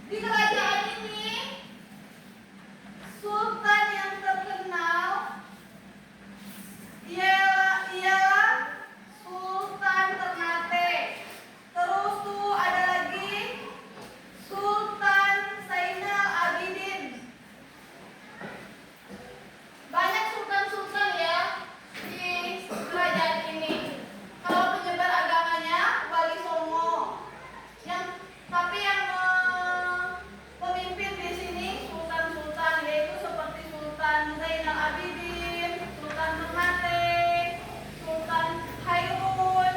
Di kerajaan ini, sultan yang terkenal ialah Sultan Ternate. Terus tuh ada lagi Sultan Zainal Abidin. Banyak sultan-sultan ya di kerajaan ini. Kalau penyebar agamanya Wali Songo. Tapi yang pemimpin di sini sultan-sultan, yaitu seperti Sultan Zainal Abidin, Sultan Ternate, Sultan Hairun.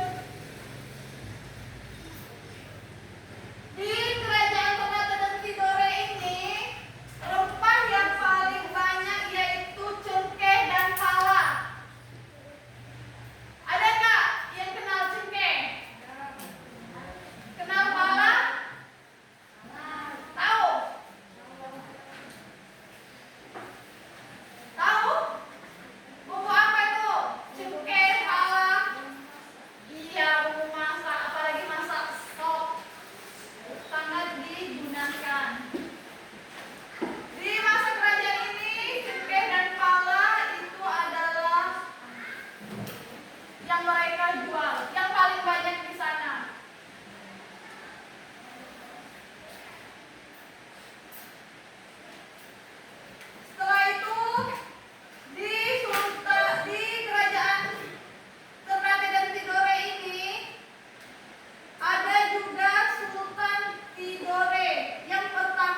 Di kerajaan Ternate dan Tidore ini, rempah yang paling banyak yaitu cengkeh dan pala. Ada nggak yang kenal cengkeh? Kenal pala? Tahu? Tahu? Bumbu apa itu? Cengkeh, pala. Iya, bumbu masak, apalagi masak sop. Sangat digunakan. Di masa kerajaan ini, cengkeh dan pala itu adalah yang mereka jual, yang paling banyak di sana. Setelah itu, di kerajaan Ternate dan Tidore ini ada juga Sultan Tidore yang pertama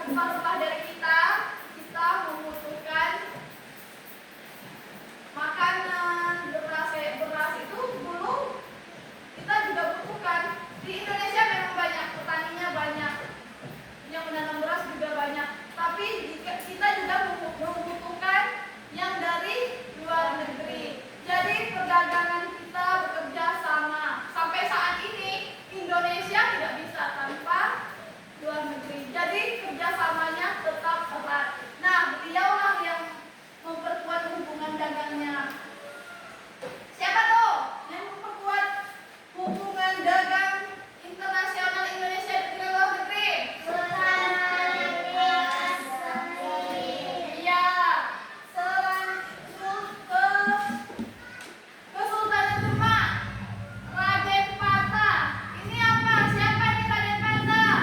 rempah-rempah dari kita membutuhkan makanan, beras itu belum kita juga butuhkan. Di Indonesia memang banyak, petaninya banyak, yang menanam beras juga banyak, tapi kita juga membutuhkan yang dari luar negeri. Jadi perdagangan kita bekerja sama. Sampai saat ini Indonesia tidak bisa tanpa luar negeri. Jadi kerjasamanya tetap erat. Nah, beliaulah yang memperkuat hubungan dagangnya. Siapa tuh yang memperkuat hubungan dagang internasional Indonesia dengan luar negeri? Iya, Kesultanan Demak, Raden Patah. Ini apa? Siapa ini Raden Patah?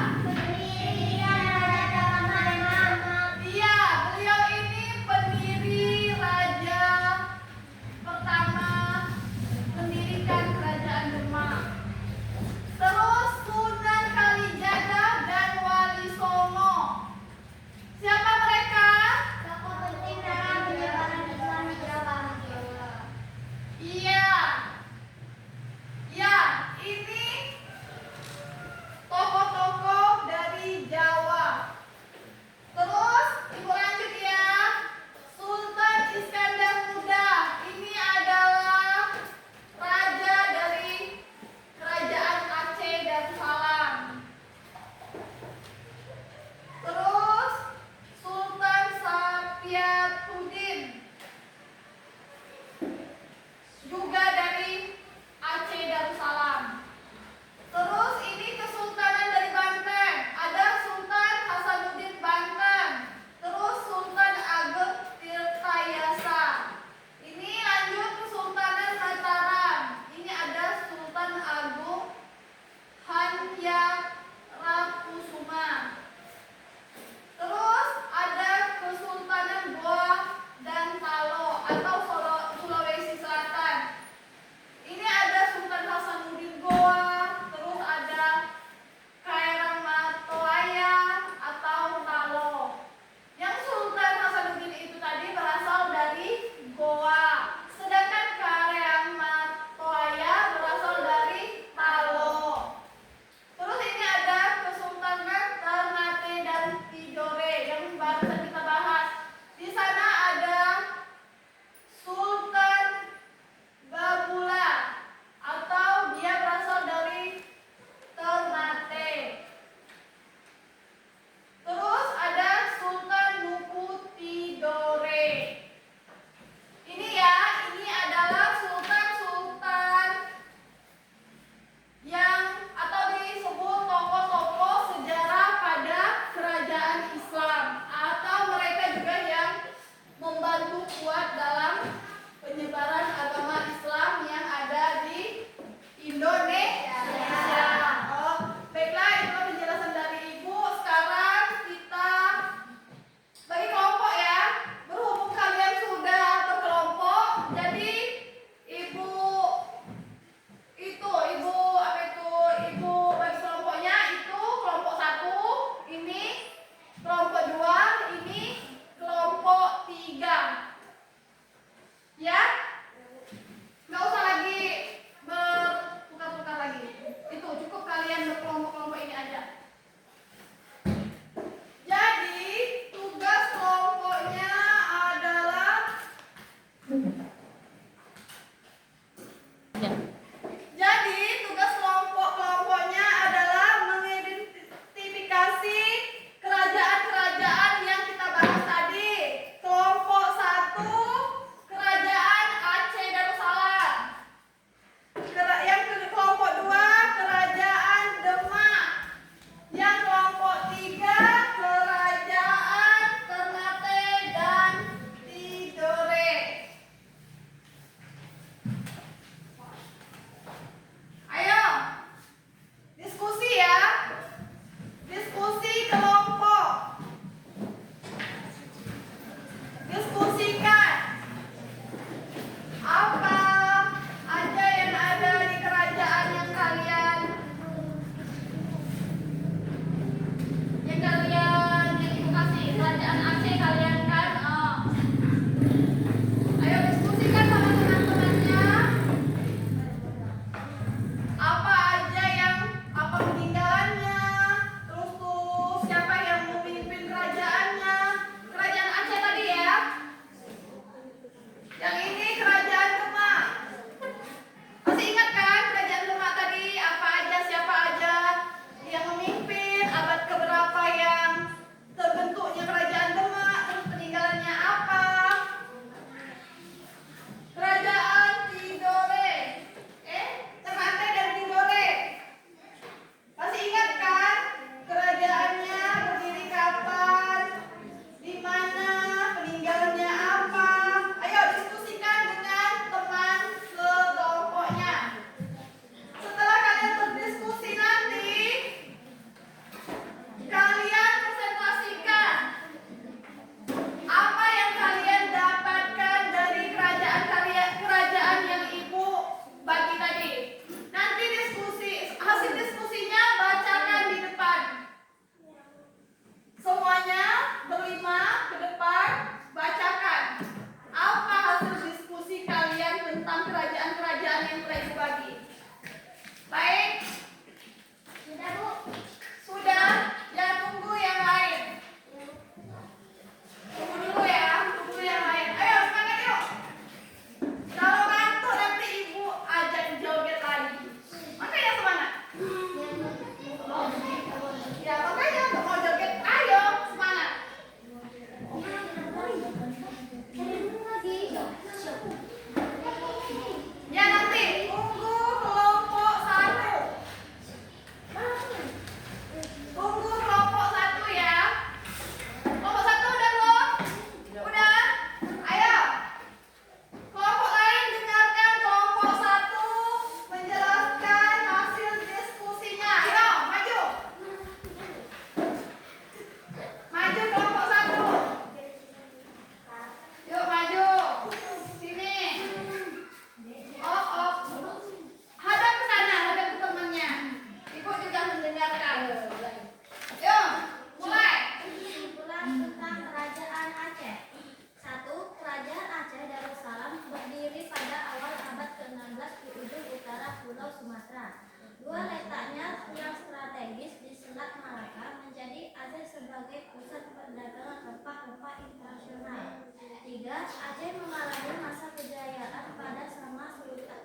internasional. 3. Aceh mengalami masa kejayaan pada sama Sultan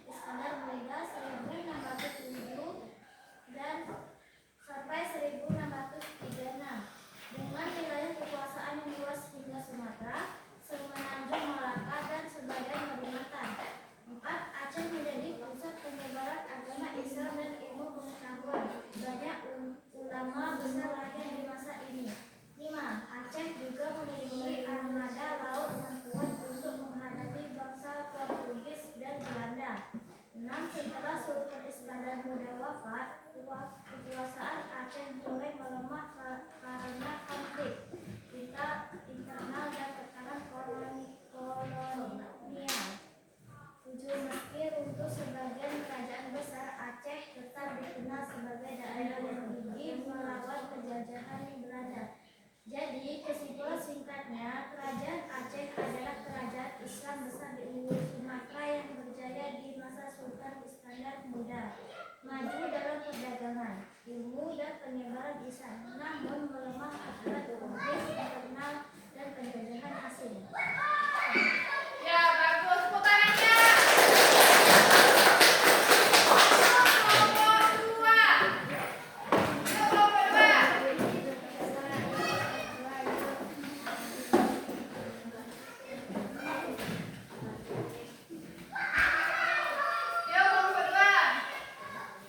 Iskandar Muda 1607 dan sampai 1636 dengan wilayah kekuasaan yang luas hingga Sumatera, Semenanjung Malaka dan sebagian Kalimantan. 4. Aceh menjadi pusat penyebaran agama Islam dan ilmu pengetahuan. Banyak ulama besar lahir di masa ini. 5. Aceh juga memiliki armada laut yang kuat untuk menghadapi bangsa Portugis dan Belanda. 6. Setelah Sultan Iskandar Muda wafat, kekuasaan Aceh mulai melemah karena konflik internal dan tekanan kolonial. 7. Meski runtuh sebagian kerajaan besar, Aceh tetap dikenal sebagai daerah yang gigih melawan penjajahan Belanda. Jadi, kesimpulan singkatnya, kerajaan Aceh adalah kerajaan Islam besar di ujung Sumatera yang berjaya di masa Sultan Iskandar Muda. Maju dalam perdagangan, ilmu dan penyebaran Islam, namun melemah akibat konflik internal dan penjajahan asing. Ya, bagus. Putaranya.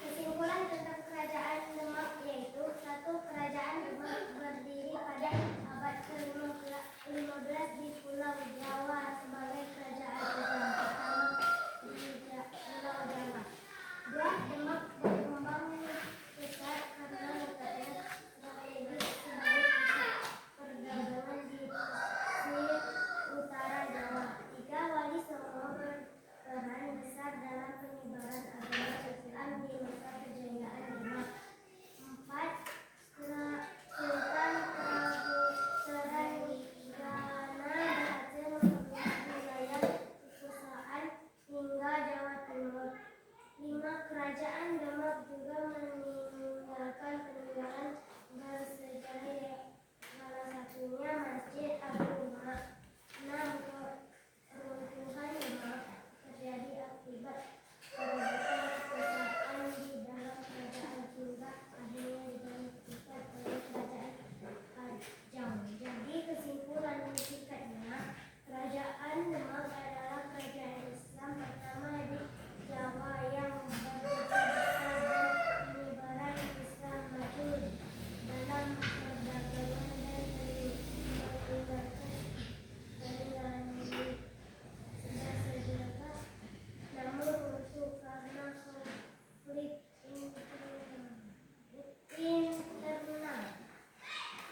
Kesimpulan tentang kerajaan Demak yaitu: 1. Kerajaan Demak berdiri pada abad ke-15 di Pulau Jawa sebagai kerajaan Islam pertama di Pulau Jawa. 2. Demak berkembang pesat karena letaknya strategis sebagai pusat perdagangan di pesisir utara Jawa. 3. Wali Songo berperan besar dalam penyebaran agama Islam di masa kejayaan Demak. 4. Sultan Prabu Trenggana berhasil meluas wilayah kekuasaan hingga Jawa Timur. 5. Kerajaan Demak juga meninggalkan peninggalan bersejarah, salah satunya Masjid Abu Umar. 6. Keruntuhan Demak terjadi akibat perebutan kekuasaan di dalam kerajaan hingga akhirnya digantikan oleh kerajaan Kajang. Jadi kesimpulan singkatnya, kerajaan Demak adalah kerajaan Islam pertama di Jawa yang berbesar dan penyebaran Islam maju dalam perdagangan dan meninggalkan peninggalan sejarah, namun runtuh karena konflik internal.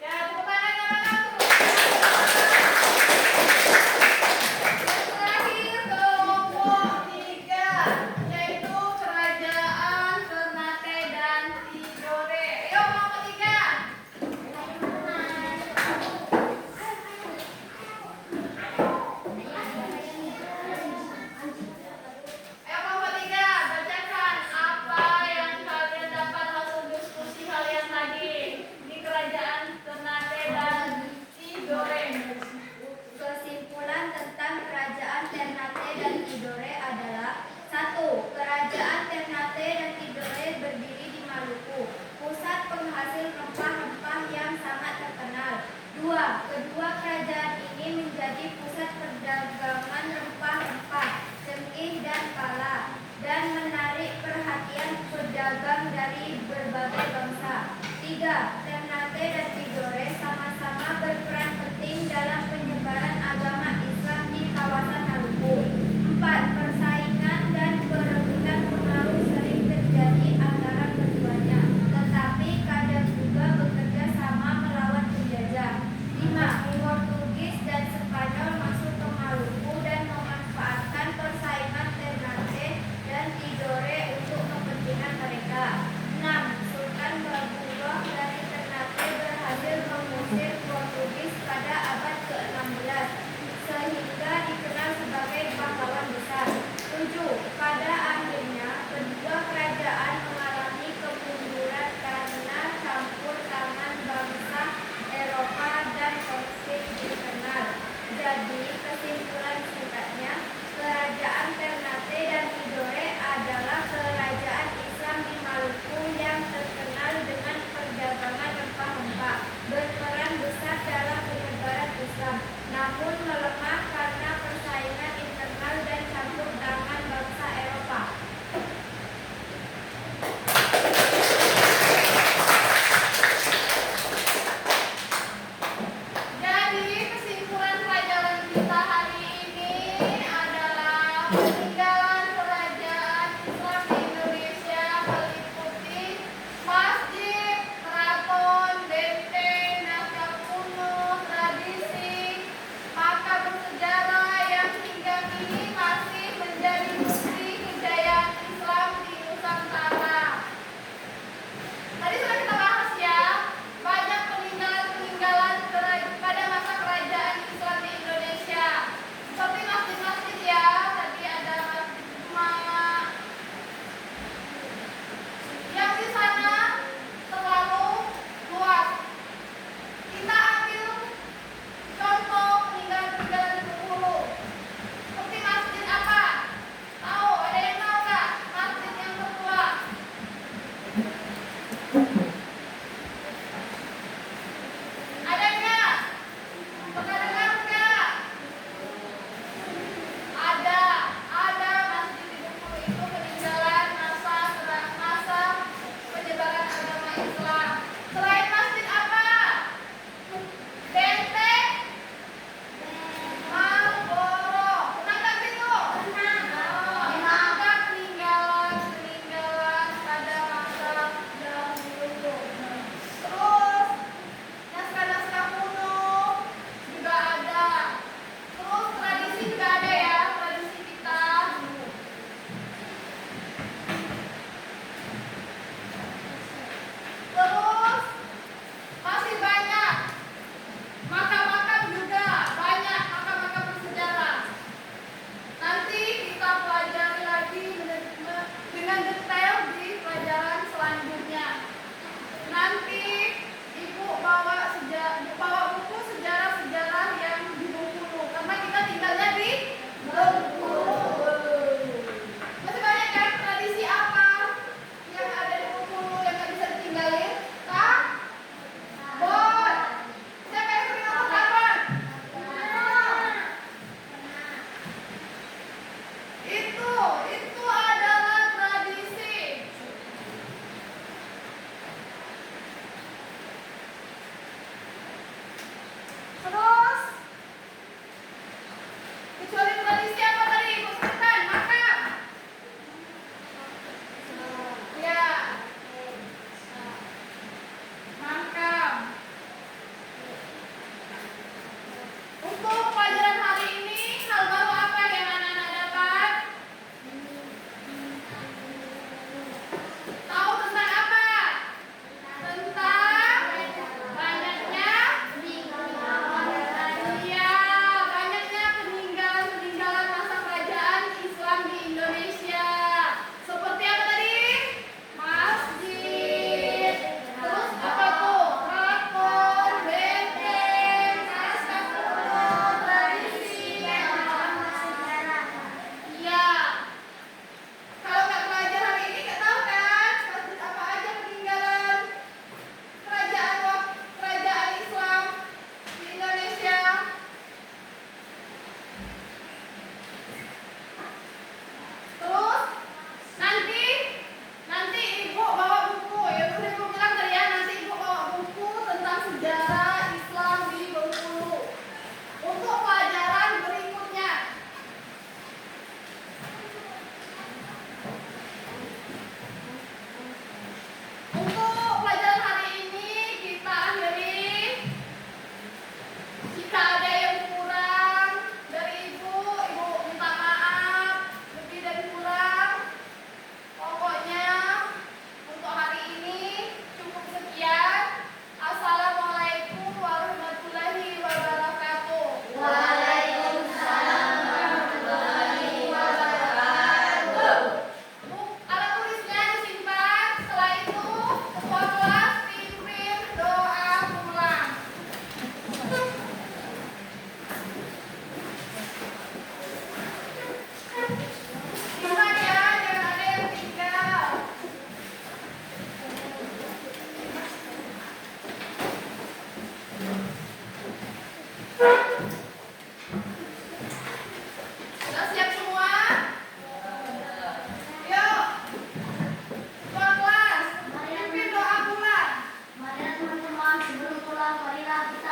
Ya, putaranya mana tuh? Terakhir kelompok 3, yaitu kerajaan Ternate dan Tidore. Ayo kelompok 3. Ayo kelompok 3, bacakan apa yang kalian dapat hasil diskusi kalian tadi di kerajaan Ternate dan Tidore. Kesimpulan tentang kerajaan Ternate dan Tidore adalah: 1. Kerajaan Ternate dan Tidore berdiri di Maluku, pusat penghasil rempah-rempah yang sangat terkenal. 2. Kedua kerajaan ini menjadi pusat perdagangan rempah-rempah, cengkeh dan pala, dan menarik perhatian pedagang dari berbagai bangsa. 3. Ternate dan Tidore sama-sama berperan penting dalam penyebaran agama Islam di kawasan Maluku. 4. Persaingan dan perebutan pengaruh sering terjadi antara keduanya, tetapi kadang juga bekerja sama melawan penjajah. 5. Portugis dan Spanyol masuk ke Maluku dan memanfaatkan persaingan Ternate dan Tidore untuk kepentingan mereka. 6. Sultan Babullah dari Ternate berhasil mengusir Portugis pada abad ke-16, sehingga dikenal sebagai pahlawan besar. marilah kita